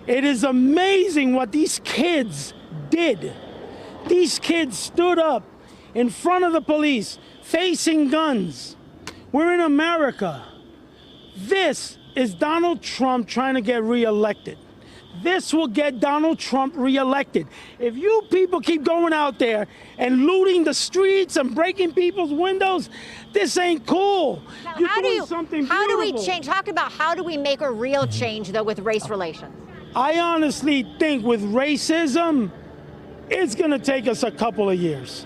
It is amazing what these kids did. These kids stood up in front of the police, facing guns. We're in America. This is Donald Trump trying to get reelected. This will get Donald Trump reelected. If you people keep going out there and looting the streets and breaking people's windows, this ain't cool. Now, You're how doing something beautiful. How do we change? Talk about how do we make a real change, though, with race relations? I honestly think with racism, it's gonna take us a couple of years.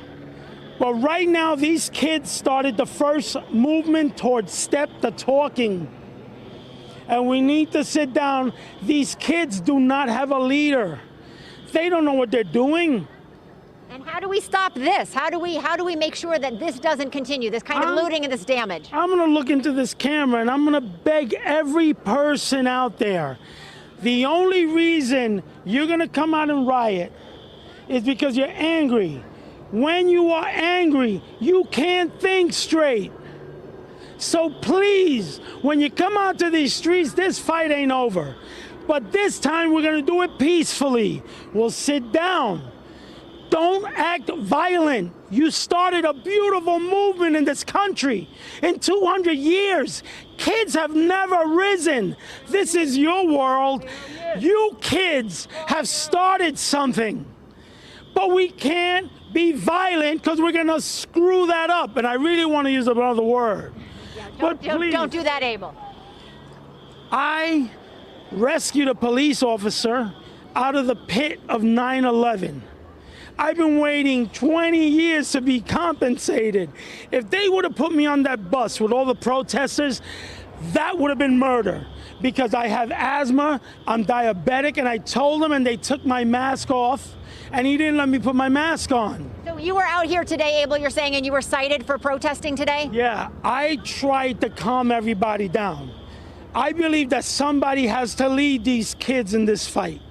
But right now, these kids started the first movement towards step the talking. And we need to sit down. These kids do not have a leader. They don't know what they're doing. And how do we stop this? How do we make sure that this doesn't continue, this kind of looting and this damage? I'm gonna look into this camera and I'm gonna beg every person out there. The only reason you're gonna come out and riot is because you're angry. When you are angry, you can't think straight. So please, when you come out to these streets, this fight ain't over. But this time we're gonna do it peacefully. We'll sit down. Don't act violent. You started a beautiful movement in this country. In 200 years, kids have never risen. This is your world. You kids have started something. But we can't be violent because we're gonna screw that up. And I really want to use another word. But please, don't do that, Abel. I rescued a police officer out of the pit of 9/11. I've been waiting 20 years to be compensated. If they would have put me on that bus with all the protesters, that would have been murder. Because I have asthma, I'm diabetic, and I told them and they took my mask off, and he didn't let me put my mask on. So you were out here today, Abel, you're saying, and you were cited for protesting today? Yeah, I tried to calm everybody down. I believe that somebody has to lead these kids in this fight.